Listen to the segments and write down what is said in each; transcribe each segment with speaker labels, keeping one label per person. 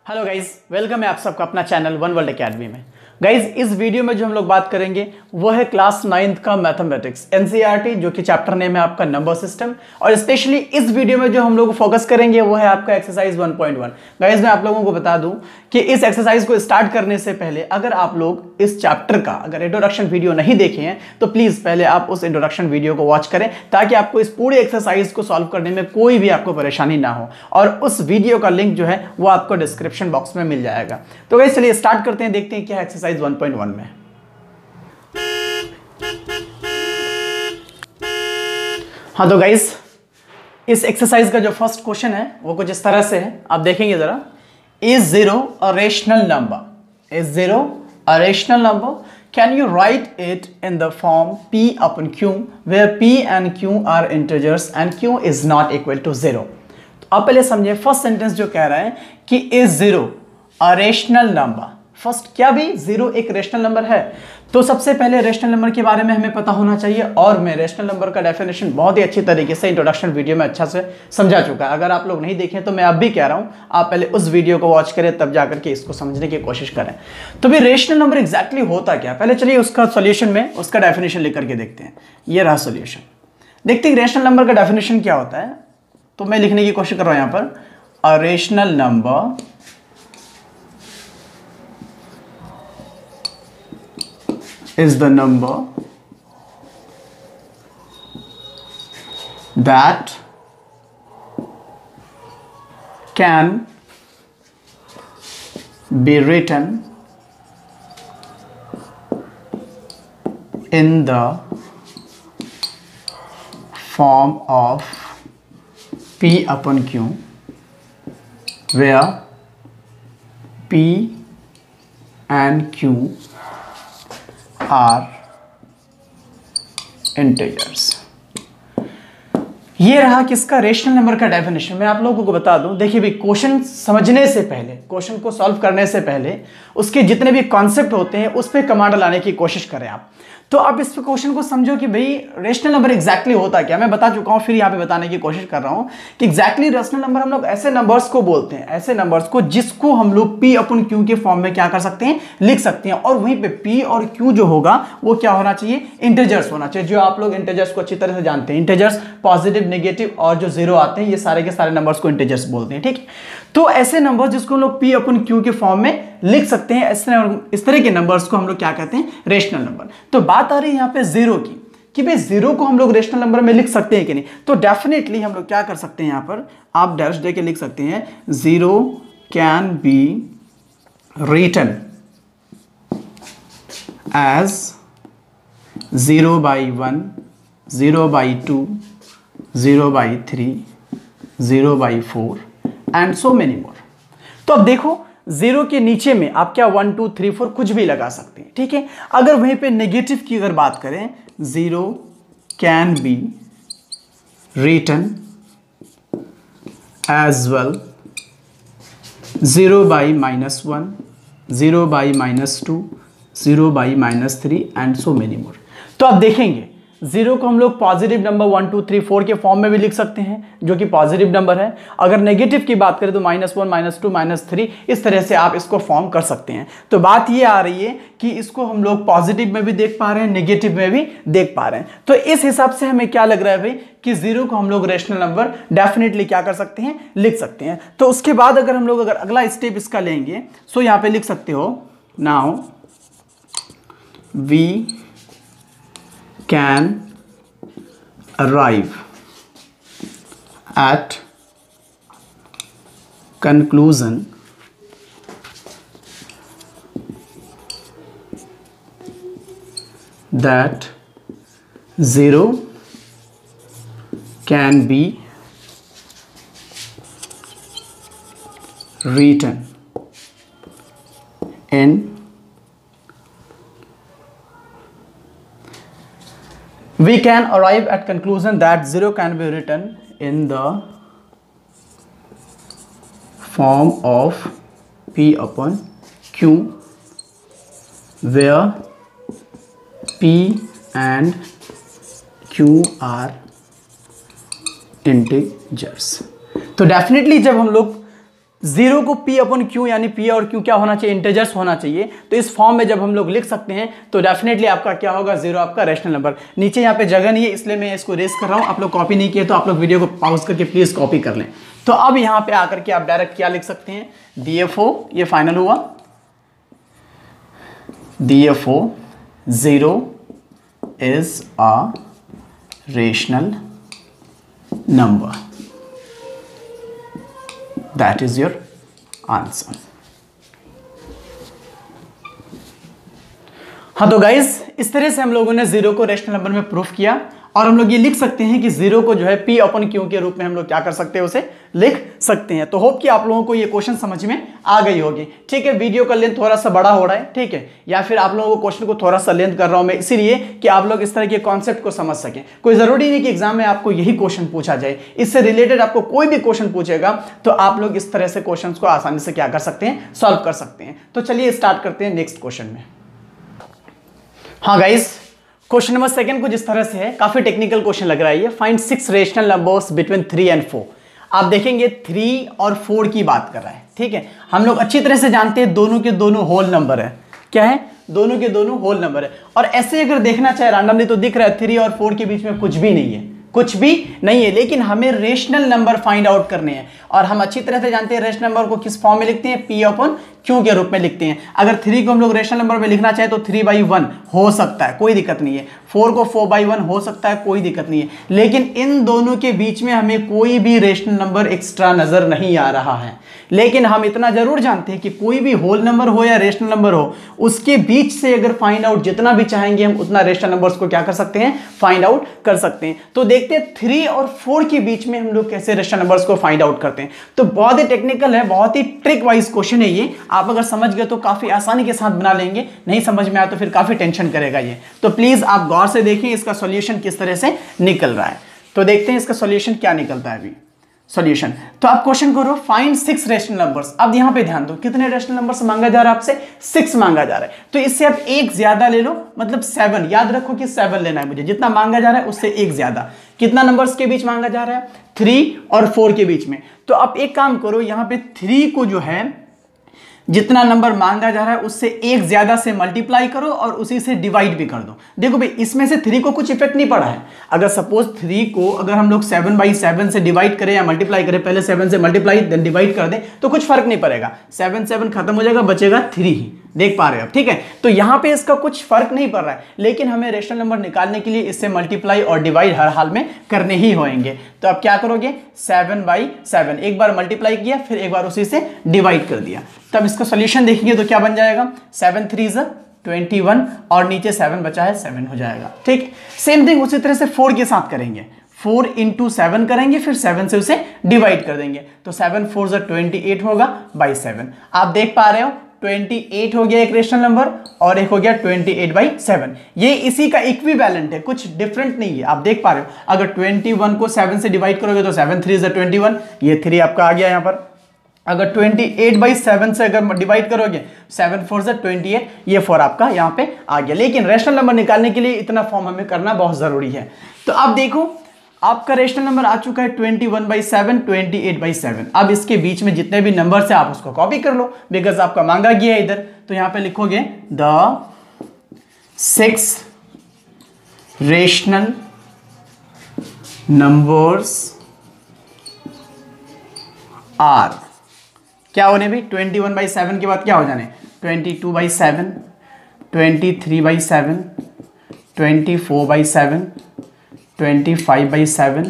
Speaker 1: Hello guys, welcome है आप सबका अपना चैनल वन वर्ल्ड एकेडमी में। गाइज, इस वीडियो में जो हम लोग बात करेंगे वो है क्लास 9th का मैथमेटिक्स एनसीईआरटी, जो कि चैप्टर नेम है आपका नंबर सिस्टम। और स्पेशली इस वीडियो में जो हम लोग फोकस करेंगे वो है आपका एक्सरसाइज 1.1। गाइज, मैं आप लोगों को बता दूं कि इस एक्सरसाइज को स्टार्ट करने से पहले अगर आप लोग इस चैप्टर का अगर इंट्रोडक्शन वीडियो नहीं देखे हैं तो प्लीज पहले आप उस इंट्रोडक्शन वीडियो को वॉच करें, ताकि आपको इस पूरे एक्सरसाइज को सॉल्व करने में कोई भी आपको परेशानी ना हो। और उस वीडियो का लिंक जो है वो आपको डिस्क्रिप्शन बॉक्स में मिल जाएगा। तो गाइज चलिए स्टार्ट करते हैं, देखते हैं क्या एक्सरसाइज 1.1 में। हाँ तो गाइज, इस एक्सरसाइज का जो फर्स्ट क्वेश्चन है वो कुछ इस तरह से है, आप देखेंगे जरा। Is zero a rational number? Is zero a rational number? Can you right it in the form p upon q where p and q are integers and q is not equal to 0? तो आप पहले समझिए, first sentence जो कह रहा है कि is zero a rational number. First, क्या भी जीरो एक रेशनल नंबर है? तो सबसे पहले रेशनल नंबर के बारे में हमें पता होना चाहिए, और मैं रेशनल नंबर का डेफिनेशन बहुत ही अच्छी तरीके से इंट्रोडक्शन वीडियो में अच्छा से समझा चुका है। अगर आप लोग नहीं देखें तो मैं अब भी कह रहा हूं, आप पहले उस वीडियो को वॉच करें, तब जाकर के इसको समझने की कोशिश करें। तो भी रेशनल नंबर एग्जैक्टली होता क्या? पहले चलिए उसका सोल्यूशन में उसका डेफिनेशन लेकर के देखते हैं। ये रहा सोल्यूशन। देखते हैं रेशनल नंबर का डेफिनेशन क्या होता है। तो मैं लिखने की कोशिश कर रहा हूं यहां पर, a rational number is the number that can be written in the form of p upon q where p and q are integers। ये रहा किसका? रेशनल नंबर का डेफिनेशन। मैं आप लोगों को बता दूं, देखिए भी क्वेश्चन समझने से पहले, क्वेश्चन को सॉल्व करने से पहले उसके जितने भी कॉन्सेप्ट होते हैं उस पर कमांड लाने की कोशिश करें आप। तो आप इस क्वेश्चन को समझो कि भाई रेशनल नंबर एग्जैक्टली होता क्या। मैं बता चुका हूं, फिर यहां पे बताने की कोशिश कर रहा हूं कि एग्जैक्टली रेशनल नंबर हम लोग ऐसे नंबर्स को बोलते हैं, ऐसे नंबर्स को जिसको हम लोग p अपन q के फॉर्म में क्या कर सकते हैं, लिख सकते हैं। और वहीं पे p और q जो होगा वो क्या होना चाहिए? इंटीजर्स होना चाहिए। जो आप लोग इंटीजर्स को अच्छी तरह से जानते हैं, इंटीजर्स पॉजिटिव, नेगेटिव और जो जीरो आते हैं, ये सारे के सारे नंबर्स को इंटीजर्स बोलते हैं। ठीक है, तो ऐसे नंबर जिसको हम लोग p अपन q के फॉर्म में लिख सकते हैं, इस तरह के नंबर्स को हम लोग क्या कहते हैं? Rational number. तो बात आ रही है यहाँ पे जीरो की, कि भाई जीरो को हम लोग रेशनल नंबर में लिख सकते हैं कि नहीं। तो डेफिनेटली हम लोग क्या कर सकते हैं, यहाँ पर आप डैश दे के लिख सकते हैं, zero can be written as 0/1, 0/2, 0/3, 0/4 and so many more. तो अब देखो, जीरो के नीचे में आप क्या 1 2 3 4 कुछ भी लगा सकते हैं। ठीक है, अगर वहीं पे नेगेटिव की अगर बात करें, zero can be written as well 0/-1, 0/-2, 0/-3 and so many more. तो आप देखेंगे जीरो को हम लोग पॉजिटिव नंबर 1 2 3 4 के फॉर्म में भी लिख सकते हैं, जो कि पॉजिटिव नंबर है। अगर नेगेटिव की बात करें तो -1, -2, -3, इस तरह से आप इसको फॉर्म कर सकते हैं। तो बात ये आ रही है कि इसको हम लोग पॉजिटिव में भी देख पा रहे हैं, नेगेटिव में भी देख पा रहे हैं। तो इस हिसाब से हमें क्या लग रहा है भाई, कि जीरो को हम लोग रेशनल नंबर डेफिनेटली क्या कर सकते हैं, लिख सकते हैं। तो उसके बाद अगर हम लोग अगर अगला स्टेप इसका लेंगे, सो यहां पे लिख सकते हो, now we can arrive at conclusion that zero can be written in we can arrive at conclusion that zero can be written in the form of p upon q where p and q are integers। तो definitely जब हम लोग zero को P upon Q यानी P और Q क्या होना चाहिए, इंटीजर्स होना चाहिए। तो इस फॉर्म में जब हम लोग लिख सकते हैं तो डेफिनेटली आपका क्या होगा, जीरो आपका रैशनल नंबर। नीचे यहाँ पे जगह नहीं है इसलिए मैं इसको रेस कर रहा हूँ, आप लोग कॉपी नहीं किए तो आप लोग वीडियो को पॉज करके प्लीज कॉपी कर लें। तो अब यहाँ पे आकर के आप डायरेक्ट क्या लिख सकते हैं, DFO ये फाइनल हुआ, DFO zero is a rational number, that is your answer. हाँ तो गाइज इस तरह से हम लोगों ने जीरो को रेशनल नंबर में प्रूफ किया और हम लोग ये लिख सकते हैं कि जीरो को जो है पी अपन क्यू के रूप में हम लोग क्या कर सकते हैं, उसे लिख सकते हैं। तो होप कि आप लोगों को ये क्वेश्चन समझ में आ गई होगी। ठीक है, वीडियो का लेंथ थोड़ा सा बड़ा हो रहा है, ठीक है, या फिर आप लोगों को क्वेश्चन को थोड़ा सा लेंथ कर रहा हूं मैं इसीलिए कि आप लोग इस तरह के कॉन्सेप्ट को समझ सकें। कोई जरूरी नहीं कि एग्जाम में आपको यही क्वेश्चन पूछा जाए, इससे रिलेटेड आपको कोई भी क्वेश्चन पूछेगा तो आप लोग इस तरह से क्वेश्चन को आसानी से क्या कर सकते हैं, सॉल्व कर सकते हैं। तो चलिए स्टार्ट करते हैं नेक्स्ट क्वेश्चन में। हाँ गाइज, क्वेश्चन नंबर सेकंड कुछ इस तरह से है, काफी टेक्निकल क्वेश्चन लग रहा है ये। Find 6 rational numbers between 3 and 4। आप देखेंगे 3 और 4 की बात कर रहा है, ठीक है। हम लोग अच्छी तरह से जानते हैं दोनों के दोनों होल नंबर है। क्या है, दोनों के दोनों होल नंबर है। और ऐसे अगर देखना चाहे रैंडमली तो दिख रहा है 3 और 4 के बीच में कुछ भी नहीं है, कुछ भी नहीं है, लेकिन हमें रेशनल नंबर फाइंड आउट करने हैं। और हम अच्छी तरह से जानते हैं रेशनल नंबर को किस फॉर्म में लिखते हैं, पी अपॉन क्यू के रूप में लिखते हैं। अगर 3 को हम लोग रेशनल नंबर में लिखना चाहे तो 3/1 हो सकता है, कोई दिक्कत नहीं है। 4 को 4/1 हो सकता है, कोई दिक्कत नहीं है। लेकिन इन दोनों के बीच में हमें कोई भी रेशनल नंबर एक्स्ट्रा नजर नहीं आ रहा है। लेकिन हम इतना जरूर जानते हैं कि कोई भी होल नंबर हो या रेशनल नंबर हो, उसके बीच से अगर फाइंड आउट जितना भी चाहेंगे हम उतना रेशनल नंबर्स को क्या कर सकते हैं, फाइंड आउट कर सकते हैं। तो देखते हैं 3 और 4 के बीच में हम लोग कैसे रेशनल नंबर्स को फाइंड आउट करते हैं। तो बहुत ही टेक्निकल है, बहुत ही ट्रिक वाइज क्वेश्चन है ये। आप अगर समझ गए तो काफी आसानी के साथ बना लेंगे, नहीं समझ में आया तो फिर काफी टेंशन करेगा ये। तो प्लीज आप गौर से देखें इसका सॉल्यूशन किस तरह से निकल रहा है। तो देखते हैं इसका सॉल्यूशन क्या निकलता है अभी। सॉल्यूशन, तो आप क्वेश्चन करो फाइंड 6 रेशनल नंबर्स। अब यहां पे ध्यान दो, कितने रेशनल नंबर्स मांगा जा रहा है आपसे, 6 मांगा जा रहा है। तो इससे आप एक ज्यादा ले लो, मतलब 7। याद रखो कि 7 लेना है मुझे, जितना मांगा जा रहा है उससे एक ज्यादा। कितना नंबर्स के बीच मांगा जा रहा है, 3 और 4 के बीच में। तो आप एक काम करो, यहां पे 3 को जो है जितना नंबर मांगा जा रहा है उससे एक ज्यादा से मल्टीप्लाई करो और उसी से डिवाइड भी कर दो। देखो भाई इसमें से 3 को कुछ इफेक्ट नहीं पड़ा है। अगर सपोज 3 को अगर हम लोग 7/7 से डिवाइड करें या मल्टीप्लाई करें, पहले 7 से मल्टीप्लाई देन डिवाइड कर दें तो कुछ फर्क नहीं पड़ेगा। 7 खत्म हो जाएगा, बचेगा 3 ही। देख पा रहे हो, ठीक है। तो यहां पे इसका कुछ फर्क नहीं पड़ रहा है, लेकिन हमें रेशनल नंबर निकालने के लिए इससे मल्टीप्लाई और डिवाइड हर हाल में करने ही होंगे। तो अब क्या करोगे, 7/7 एक बार मल्टीप्लाई किया, फिर एक बार उसी से डिवाइड कर दिया। तब इसका सॉल्यूशन देखेंगे तो क्या बन जाएगा, 7 3 21 और नीचे 7 बचा है, 7 हो जाएगा। ठीक, सेम थिंग उसी तरह से 4 के साथ करेंगे। 4 × 7 करेंगे, फिर 7 से उसे डिवाइड कर देंगे। तो 7 4 28 होगा बाई 7। आप देख पा रहे हो 28 हो गया एक रेशनल नंबर और एक हो गया 28/7। ये इसी का इक्विवेलेंट है, कुछ डिफरेंट नहीं है। आप देख पा रहे हो, अगर 21 को 7 से डिवाइड करोगे तो 7 3 21, ये 3 आपका आ गया यहाँ पर। अगर 28/7 से अगर डिवाइड करोगे 7 4 28, ये 4 आपका यहाँ पे आ गया। लेकिन रेशनल नंबर निकालने के लिए इतना फॉर्म हमें करना बहुत जरूरी है। तो अब देखो आपका रेशनल नंबर आ चुका है 21/7 28/7। अब इसके बीच में जितने भी नंबर है आप उसको कॉपी कर लो, बिकॉज आपका मांगा गया है इधर। तो यहां पे लिखोगे द 6 रेशनल नंबर्स आर, क्या होने भी, 21/7 के बाद क्या हो जाने, 22/7 23/7 24/7 25/7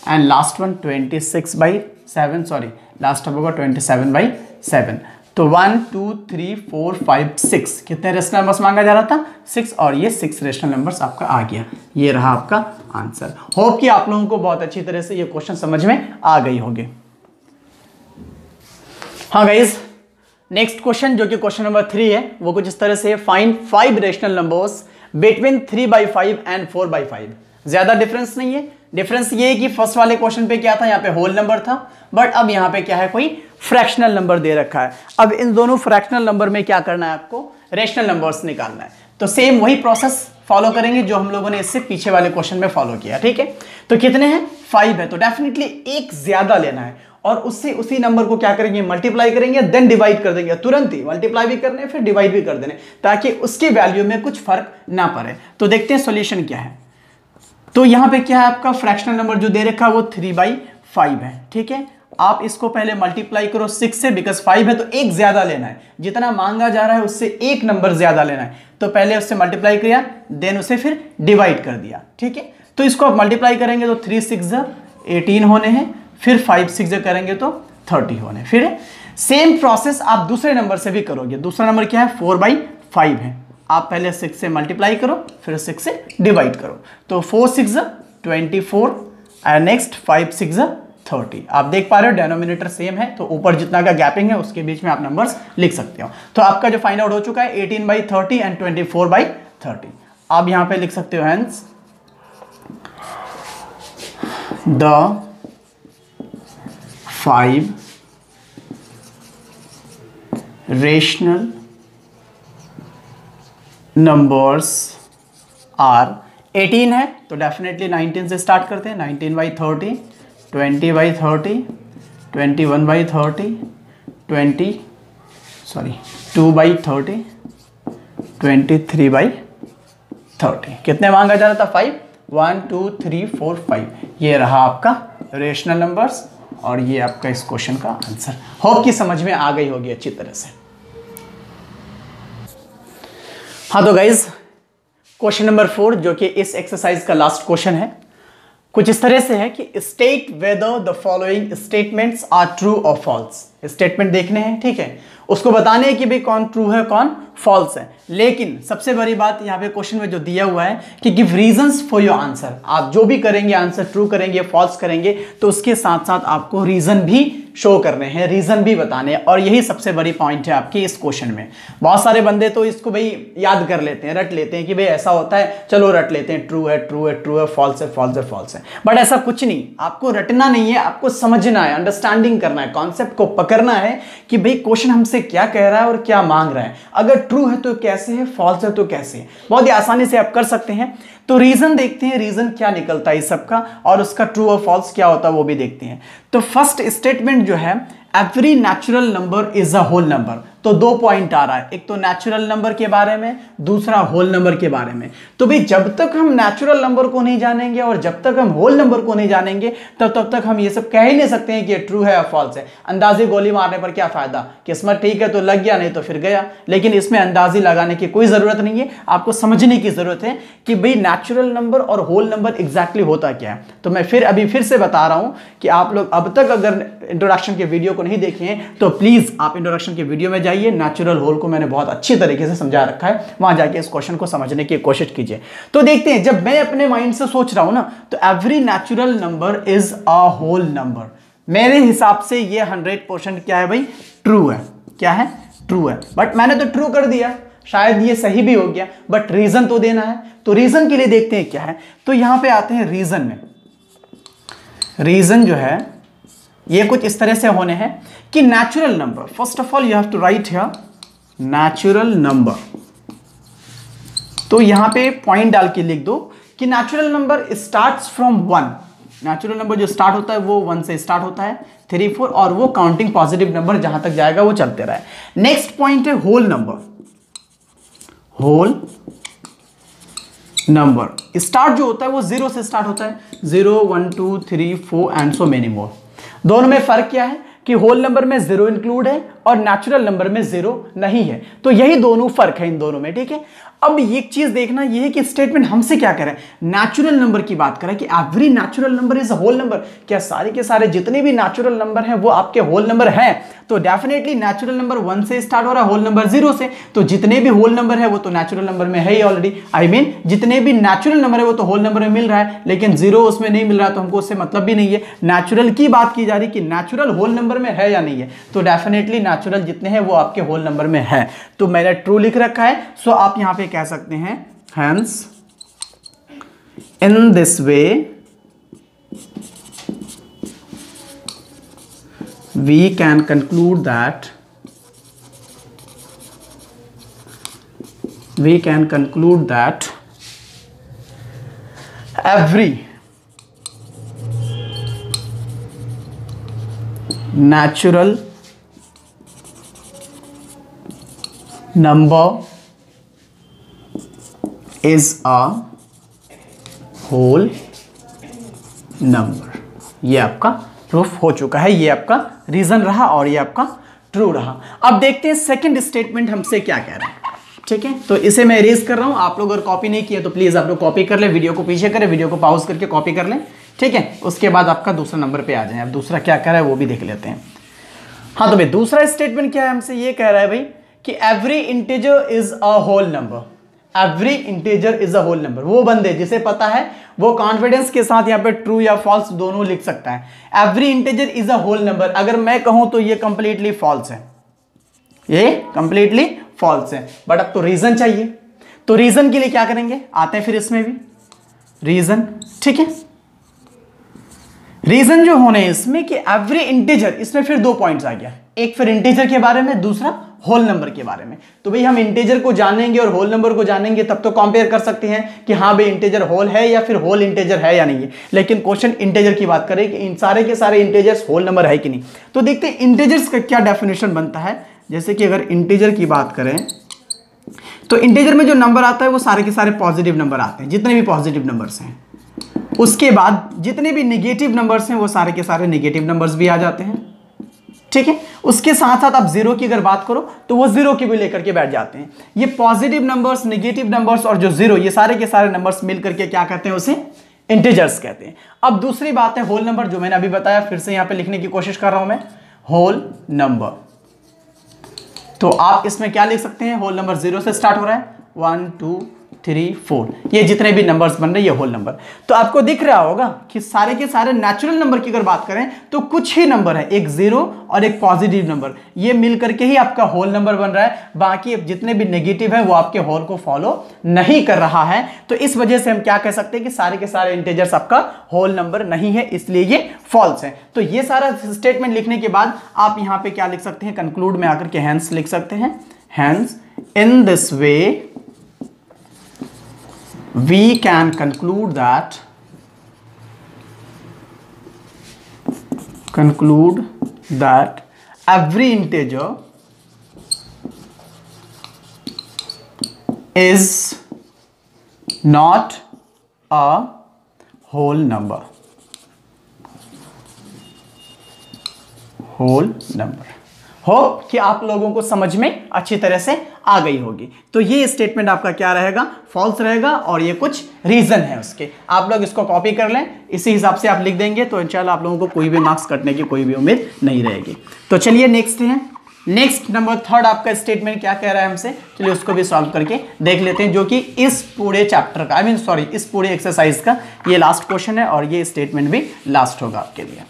Speaker 1: and last one 26/7, sorry last होगा 27/7। तो 1 2 3 4 5 6 कितने रेशनल नंबर्स मांगा जा रहा था, 6, और ये 6 रेशनल नंबर्स आपका आ गया। ये रहा आपका आंसर। होप कि आप लोगों को बहुत अच्छी तरह से ये क्वेश्चन समझ में आ गई होगी। हाँ गाइज, नेक्स्ट क्वेश्चन जो कि क्वेश्चन नंबर 3 है वो कुछ इस तरह से है। Find 5 rational numbers between 3/5 and 4/5। ज्यादा डिफरेंस नहीं है। डिफरेंस ये है कि फर्स्ट वाले क्वेश्चन पे क्या था, यहाँ पे होल नंबर था, बट अब यहाँ पे क्या है, कोई फ्रैक्शनल नंबर दे रखा है। अब इन दोनों फ्रैक्शनल नंबर में क्या करना है, आपको रेशनल नंबर्स निकालना है। तो सेम वही प्रोसेस फॉलो करेंगे जो हम लोगों ने इससे पीछे वाले क्वेश्चन में फॉलो किया। ठीक है, तो कितने हैं, 5 है, तो डेफिनेटली एक ज्यादा लेना है। और उससे उसी नंबर को क्या करेंगे, मल्टीप्लाई करेंगे, देन डिवाइड कर देंगे, तुरंत ही मल्टीप्लाई भी करने फिर डिवाइड भी कर देने, ताकि उसकी वैल्यू में कुछ फर्क ना पड़े। तो देखते हैं सॉल्यूशन क्या है। तो यहां पे क्या है, आपका फ्रैक्शनल नंबर जो दे रखा है वो 3/5 है, ठीक है। आप इसको पहले मल्टीप्लाई करो 6 से, बिकॉज 5 है तो एक ज्यादा लेना है, जितना मांगा जा रहा है उससे एक नंबर ज्यादा लेना है। तो पहले उससे मल्टीप्लाई किया, देन उसे फिर डिवाइड कर दिया, ठीक है। तो इसको आप मल्टीप्लाई करेंगे तो 3 6 18 होने हैं, फिर 5 6 करेंगे तो 30 होने। फिर सेम प्रोसेस आप दूसरे नंबर से भी करोगे। दूसरा नंबर क्या है, 4/5 है। आप पहले 6 से मल्टीप्लाई करो, फिर 6 से डिवाइड करो, तो 4 6 24 एंड नेक्स्ट 5 6 30। आप देख पा रहे हो डेनोमिनेटर सेम है, तो ऊपर जितना का गैपिंग है उसके बीच में आप नंबर्स लिख सकते हो। तो आपका जो फाइंड आउट हो चुका है 18/30 एंड 24/30। आप यहां पे लिख सकते हो, hence the 5 rational numbers are 18 है तो डेफिनेटली 19 से स्टार्ट करते हैं। 19/30, 20/30, 21/30, 2/30, 23/30। कितने मांगा जा रहा था, 5, 1 2 3 4 5। ये रहा आपका रेशनल नंबर्स और ये आपका इस क्वेश्चन का आंसर। होप कि समझ में आ गई होगी अच्छी तरह से। हाँ तो गाइज, क्वेश्चन नंबर 4 जो कि इस एक्सरसाइज का लास्ट क्वेश्चन है, कुछ इस तरह से है कि state whether the following statements are true और फॉल्स। स्टेटमेंट देखने हैं, ठीक है, उसको बताने हैं कि भाई कौन ट्रू है कौन फॉल्स है। लेकिन सबसे बड़ी बात यहाँ पे क्वेश्चन में जो दिया हुआ है कि give reasons for your answer. आप जो भी करेंगे, आंसर ट्रू करेंगे फॉल्स करेंगे, तो उसके साथ साथ आपको रीजन भी शो करने हैं, रीजन भी बताने हैं। और यही सबसे बड़ी पॉइंट है आपकी इस क्वेश्चन में। बहुत सारे बंदे तो इसको भाई याद कर लेते हैं, रट लेते हैं कि भाई ऐसा होता है, चलो रट लेते हैं, ट्रू है ट्रू है ट्रू है, फॉल्स है फॉल्स है फॉल्स है। बट ऐसा कुछ नहीं, आपको रटना नहीं है, आपको समझना है, अंडरस्टैंडिंग करना है, कॉन्सेप्ट को पकड़ना है कि भाई क्वेश्चन हमसे क्या कह रहा है और क्या मांग रहा है। अगर ट्रू है तो कैसे है, फॉल्स है तो कैसे है, बहुत ही आसानी से आप कर सकते हैं। तो रीजन देखते हैं, रीजन क्या निकलता है इस सबका, और उसका ट्रू और फॉल्स क्या होता है वो भी देखते हैं। तो फर्स्ट स्टेटमेंट जो है, every natural number is a whole number. तो 2 पॉइंट आ रहा है, एक तो नेचुरल नंबर के बारे में, दूसरा होल नंबर के बारे में। तो भाई जब तक हम नेचुरल नंबर को नहीं जानेंगे और जब तक हम होल नंबर को नहीं जानेंगे, तब तक हम ये सब कह ही नहीं सकते हैं कि ये ट्रू है या फॉल्स है। अंदाजी गोली मारने पर क्या फायदा, किस्मत ठीक है तो लग गया, नहीं तो फिर गया। लेकिन इसमें अंदाजी लगाने की कोई जरूरत नहीं है, आपको समझने की जरूरत है कि भाई नेचुरल नंबर और होल नंबर एग्जैक्टली होता क्या है। तो मैं फिर से बता रहा हूं कि आप लोग अब तक अगर इंट्रोडक्शन के वीडियो को नहीं देखे हैं तो प्लीज आप इंट्रोडक्शन के वीडियो में जाइए। नेचुरल होल को मैंने बहुत अच्छी तरीके से समझा रखा है, वहां जाके इस क्वेश्चन को समझने की कोशिश कीजिए। तो देखते हैं, जब मैं अपने माइंड से सोच रहा हूं ना, तो every natural number is a whole number. मेरे हिसाब से ये 100% क्या है भाई, ट्रू है। क्या है, ट्रू है। बट मैंने तो ट्रू कर दिया, शायद ये सही भी हो गया, बट रीजन तो देना है। तो रीजन के लिए देखते हैं क्या है। तो यहां पे आते हैं रीजन में। रीजन जो है ये कुछ इस तरह से होने हैं कि natural number, first of all you have to write here natural number. तो यहां पे पॉइंट डाल के लिख दो कि natural number starts from 1। Natural number जो स्टार्ट होता है वो 1 से स्टार्ट होता है, 3 4, और वो काउंटिंग पॉजिटिव नंबर जहां तक जाएगा वो चलते रहे। नेक्स्ट पॉइंट है whole number. Whole number start जो होता है वो 0 से स्टार्ट होता है, 0 1 2 3 4 एंड सो मेनी मोर। दोनों में फर्क क्या है कि होल नंबर में 0 इंक्लूड है और नेचुरल नंबर में 0 नहीं है। तो यही दोनों फर्क है इन दोनों में, ठीक है। अब एक चीज देखना यह है कि स्टेटमेंट हमसे क्या करें, नेचुरल नंबर की बात करें कि every natural number is a whole number. क्या सारे के सारे जितने भी नेचुरल नंबर हैं वो आपके होल नंबर हैं? तो डेफिनेटली नेचुरल नंबर 1 से स्टार्ट हो रहा है, होल नंबर 0 से। तो जितने भी होल नंबर है वो तो नेचुरल नंबर में है ही ऑलरेडी। आई मीन जितने भी नेचुरल नंबर है वो तो होल नंबर में मिल रहा है, लेकिन 0 उसमें नहीं मिल रहा, तो हमको उससे मतलब भी नहीं है। नेचुरल की बात की जा रही कि नेचुरल होल नंबर में है या नहीं है, तो डेफिनेटली नेचुरल जितने हैं वो आपके होल नंबर में है। तो मैंने ट्रू लिख रखा है, सो आप यहां पे कह सकते हैं hence in this way we can conclude that every natural number is a whole number. ये आपका प्रूफ हो चुका है, ये आपका रीजन रहा और ये आपका ट्रू रहा। अब देखते हैं सेकंड स्टेटमेंट हमसे क्या कह रहा है। ठीक है, तो इसे मैं इरेज कर रहा हूं। आप लोग अगर कॉपी नहीं किया तो प्लीज आप लोग कॉपी कर ले, वीडियो को पीछे करें, वीडियो को पॉज करके कॉपी कर लें। ठीक है, उसके बाद आपका दूसरा नंबर पे आ जाए। अब दूसरा क्या कह रहा है वो भी देख लेते हैं। हाँ, तो भाई दूसरा स्टेटमेंट क्या है, हमसे ये कह रहा है भाई कि every integer is a whole number. Every integer is a whole number. वो बंदे जिसे पता है वो कॉन्फिडेंस के साथ यहाँ पे ट्रू या फॉल्स दोनों लिख सकता है। Every integer is a whole number, अगर मैं कहूं तो ये कंप्लीटली फॉल्स है, ये कंप्लीटली फॉल्स है। बट अब तो रीजन चाहिए, तो रीजन के लिए क्या करेंगे, आते हैं फिर इसमें भी रीजन। ठीक है, रीजन जो होने इसमें कि एवरी इंटीजर, इसमें फिर 2 पॉइंट्स आ गया, एक फिर इंटीजर के बारे में, दूसरा होल नंबर के बारे में। तो भाई हम इंटीजर को जानेंगे और होल नंबर को जानेंगे तब तो कंपेयर कर सकते हैं कि हाँ भाई इंटीजर होल है या फिर होल इंटीजर है या नहीं है। लेकिन क्वेश्चन इंटीजर की बात करें कि इन सारे के सारे इंटीजर्स होल नंबर है कि नहीं। तो देखते हैं इंटीजर्स का क्या डेफिनेशन बनता है। जैसे कि अगर इंटीजर की बात करें तो इंटीजर में जो नंबर आता है वो सारे के सारे पॉजिटिव नंबर आते हैं, जितने भी पॉजिटिव नंबर्स हैं। उसके बाद जितने भी निगेटिव नंबर्स हैं वो सारे के सारे निगेटिव नंबर्स भी आ जाते हैं। ठीक है, उसके साथ साथ आप जीरो की अगर बात करो तो वो जीरो की भी लेकर के बैठ जाते हैं। ये पॉजिटिव नंबर्स, निगेटिव नंबर्स और जो जीरो, ये सारे के सारे नंबर्स मिलकर के क्या कहते हैं, उसे इंटीजर्स कहते हैं। अब दूसरी बात है होल नंबर, जो मैंने अभी बताया, फिर से यहां पे लिखने की कोशिश कर रहा हूं मैं, होल नंबर। तो आप इसमें क्या लिख सकते हैं, होल नंबर 0 से स्टार्ट हो रहा है, 1 2 3 4, ये जितने भी नंबर्स बन रहे हैं ये होल नंबर। तो आपको दिख रहा होगा कि सारे के सारे नेचुरल नंबर की अगर बात करें तो कुछ ही नंबर है, एक 0 और एक पॉजिटिव नंबर, ये मिलकर के ही आपका होल नंबर बन रहा है। बाकी जितने भी नेगेटिव है वो आपके होल को फॉलो नहीं कर रहा है। तो इस वजह से हम क्या कह सकते हैं कि सारे के सारे इंटीजर्स आपका होल नंबर नहीं है, इसलिए ये फॉल्स है। तो ये सारा स्टेटमेंट लिखने के बाद आप यहां पे क्या लिख सकते हैं, कंक्लूड में आकर के हैंस लिख सकते हैं। Hence in this way we can conclude that every integer is not a whole number. Hope कि आप लोगों को समझ में अच्छी तरह से आ गई होगी। तो ये स्टेटमेंट आपका क्या रहेगा, फॉल्स रहेगा, और ये कुछ रीजन है उसके। आप लोग इसको कॉपी कर लें, इसी हिसाब से आप लिख देंगे तो इंशाल्लाह आप लोगों को कोई भी मार्क्स कटने की कोई भी उम्मीद नहीं रहेगी। तो चलिए नेक्स्ट है, नेक्स्ट नंबर 3 आपका स्टेटमेंट क्या कह रहा है हमसे, चलिए उसको भी सॉल्व करके देख लेते हैं, जो कि इस पूरे चैप्टर का, इस पूरे एक्सरसाइज का ये लास्ट क्वेश्चन है और ये स्टेटमेंट भी लास्ट होगा आपके लिए।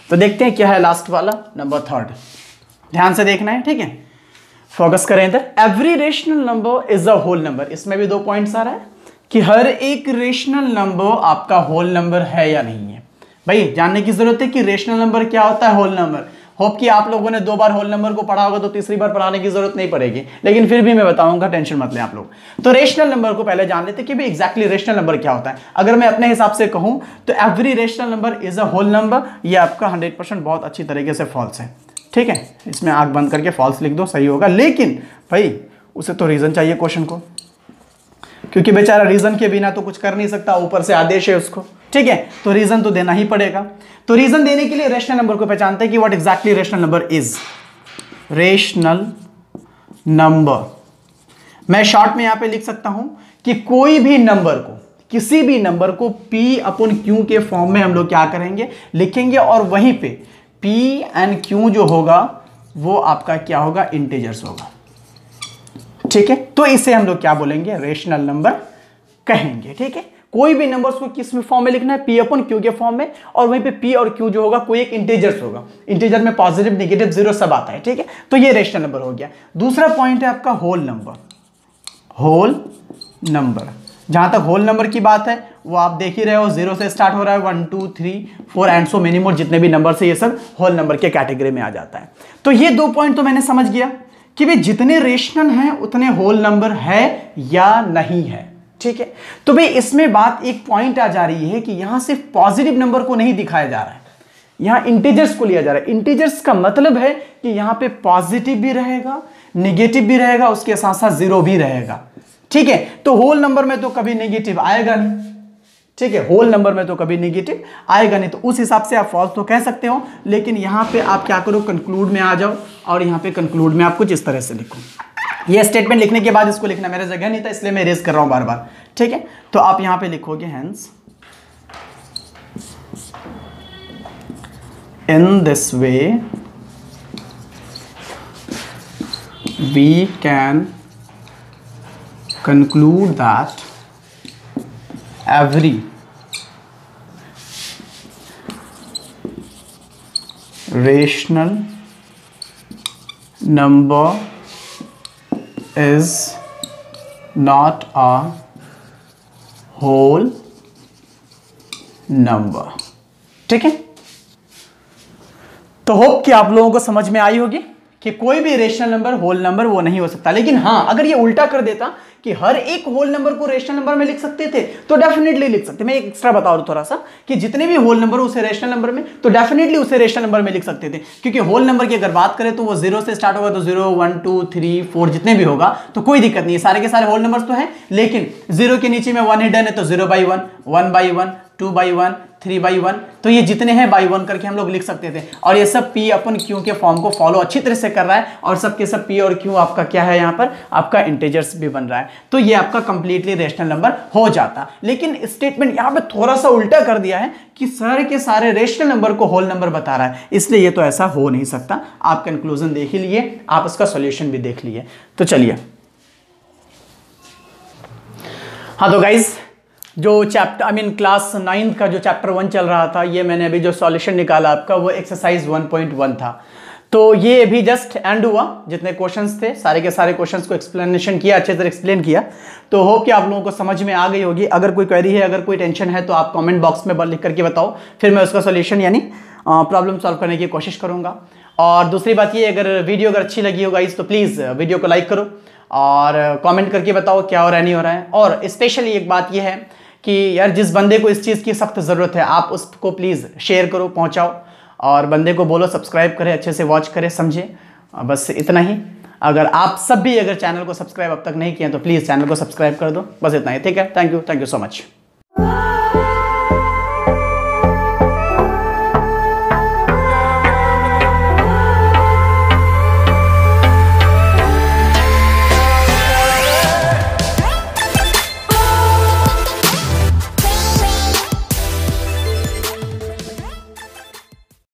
Speaker 1: तो देखते हैं क्या है लास्ट वाला, नंबर 3, ध्यान से देखना है। ठीक है, फोकस करें इधर। Every rational number is a whole number, इसमें भी 2 पॉइंट्स आ रहा है कि हर एक रेशनल नंबर आपका होल नंबर है या नहीं है। भाई जानने की जरूरत है कि रेशनल नंबर क्या होता है, होल नंबर। होप कि आप लोगों ने 2 बार होल नंबर को पढ़ा होगा तो तीसरी बार पढ़ाने की जरूरत नहीं पड़ेगी, लेकिन फिर भी मैं बताऊंगा, टेंशन मत लें आप लोग। तो रेशनल नंबर को पहले जान लेते कि भाई एग्जैक्टली रेशनल नंबर क्या होता है। अगर मैं अपने हिसाब से कहूं तो every rational number is a whole number, ये आपका 100% बहुत अच्छी तरीके से फॉल्स है। ठीक है, इसमें आंख बंद करके फॉल्स लिख दो, सही होगा। लेकिन भाई उसे तो रीजन चाहिए क्वेश्चन को, क्योंकि बेचारा रीजन के बिना तो कुछ कर नहीं सकता, ऊपर से आदेश है उसको। ठीक है, तो रीजन तो देना ही पड़ेगा। तो रीजन देने के लिए रेशनल नंबर को पहचानते हैं कि what exactly rational number is. Rational number मैं शॉर्ट में यहां पे लिख सकता हूं कि कोई भी नंबर को, किसी भी नंबर को P/Q के फॉर्म में हम लोग क्या करेंगे, लिखेंगे, और वहीं पे P एंड Q जो होगा वो आपका क्या होगा, इंटीजर्स होगा। ठीक है, तो इसे हम लोग क्या बोलेंगे, रेशनल नंबर कहेंगे। ठीक है, कोई भी नंबर्स को किस फॉर्म में लिखना है, P/Q के फॉर्म में, और वहीं पे P और Q जो होगा कोई एक इंटीजर्स होगा। इंटीजर में पॉजिटिव, नेगेटिव, जीरो सब आता है। ठीक है, तो ये रेशनल नंबर हो गया। दूसरा पॉइंट है आपका होल नंबर। होल नंबर, जहां तक होल नंबर की बात है वो आप देख ही रहे हो, 0 से स्टार्ट हो रहा है, 1 2 3 4 एंड सो मेनी मोर, जितने भी नंबर है ये सब होल नंबर के कैटेगरी में आ जाता है। तो ये 2 पॉइंट तो मैंने समझ गया कि भाई जितने रेशनल हैं उतने होल नंबर है या नहीं है। ठीक है, तो भाई इसमें बात एक पॉइंट आ जा रही है कि यहां सिर्फ पॉजिटिव नंबर को नहीं दिखाया जा रहा है, यहाँ इंटीजर्स को लिया जा रहा है। इंटीजर्स का मतलब है कि यहाँ पे पॉजिटिव भी रहेगा, निगेटिव भी रहेगा, उसके साथ साथ जीरो भी रहेगा। ठीक है, तो होल नंबर में तो कभी नेगेटिव आएगा नहीं। ठीक है, होल नंबर में तो कभी नेगेटिव आएगा नहीं, तो उस हिसाब से आप फॉल्स तो कह सकते हो। लेकिन यहाँ पे आप क्या करो, कंक्लूड में आ जाओ और यहाँ पे कंक्लूड में आप कुछ इस तरह से लिखो। ये स्टेटमेंट लिखने के बाद इसको लिखना मेरे जगह नहीं था, इसलिए मैं रेज कर रहा हूं बार बार। ठीक है, तो आप यहां पे लिखोगे hence in this way we can conclude that every rational number is not a whole number। ठीक है, तो होप कि आप लोगों को समझ में आई होगी कि कोई भी रेशनल नंबर होल नंबर वो नहीं हो सकता। लेकिन हाँ, अगर ये उल्टा कर देता कि हर एक होल नंबर को रेशनल नंबर में लिख सकते थे तो डेफिनेटली लिख सकते। मैं एक एक्स्ट्रा बता दूं थोड़ा सा कि जितने भी होल नंबर उसे रेशनल नंबर में तो डेफिनेटली उसे रेशनल नंबर में लिख सकते थे, क्योंकि होल नंबर की अगर बात करें तो वो 0 से स्टार्ट होगा, तो 0 1 2 3 4 जितने भी होगा तो कोई दिक्कत नहीं है, सारे के सारे होल नंबर्स तो हैं। लेकिन 0 के नीचे में 1 हिडन है तो 0/1 1/1 2/1 3/1, तो ये जितने हैं बाई 1 करके हम लोग लिख सकते थे। और ये सब P अपन Q के फॉर्म को फॉलो अच्छी तरह से कर रहा है और सब के सब P और Q आपका क्या है, यहाँ पर आपका इंटीजर्स भी बन रहा है, तो ये आपका कंप्लीटली रेशनल नंबर हो जाता। लेकिन स्टेटमेंट यहाँ पे थोड़ा सा उल्टा कर दिया है कि सारे के सारे रेशनल नंबर को होल नंबर बता रहा है, इसलिए ये तो ऐसा हो नहीं सकता। आप कंक्लूजन देख ही लिए, आप इसका सॉल्यूशन भी देख लिए। तो चलिए, हाँ तो गाइज जो चैप्टर क्लास 9 का जो चैप्टर 1 चल रहा था, ये मैंने अभी जो सॉल्यूशन निकाला आपका वो एक्सरसाइज 1.1 था। तो ये अभी जस्ट एंड हुआ, जितने क्वेश्चंस थे सारे के सारे क्वेश्चंस को एक्सप्लेनेशन किया, अच्छे से एक्सप्लेन किया। तो होप कि आप लोगों को समझ में आ गई होगी। अगर कोई क्वेरी है, अगर कोई टेंशन है तो आप कमेंट बॉक्स में लिख करके बताओ, फिर मैं उसका सॉल्यूशन यानी प्रॉब्लम सॉल्व करने की कोशिश करूँगा। और दूसरी बात ये, अगर वीडियो अगर अच्छी लगी हो गाइस तो प्लीज़ वीडियो को लाइक करो और कमेंट करके बताओ क्या हो रहा है नहीं हो रहा है। और स्पेशली एक बात ये है कि यार जिस बंदे को इस चीज़ की सख्त ज़रूरत है आप उसको प्लीज़ शेयर करो, पहुंचाओ और बंदे को बोलो सब्सक्राइब करे, अच्छे से वॉच करे, समझे। बस इतना ही। अगर आप सब भी अगर चैनल को सब्सक्राइब अब तक नहीं किए तो प्लीज़ चैनल को सब्सक्राइब कर दो, बस इतना ही। ठीक है, थैंक यू सो मच।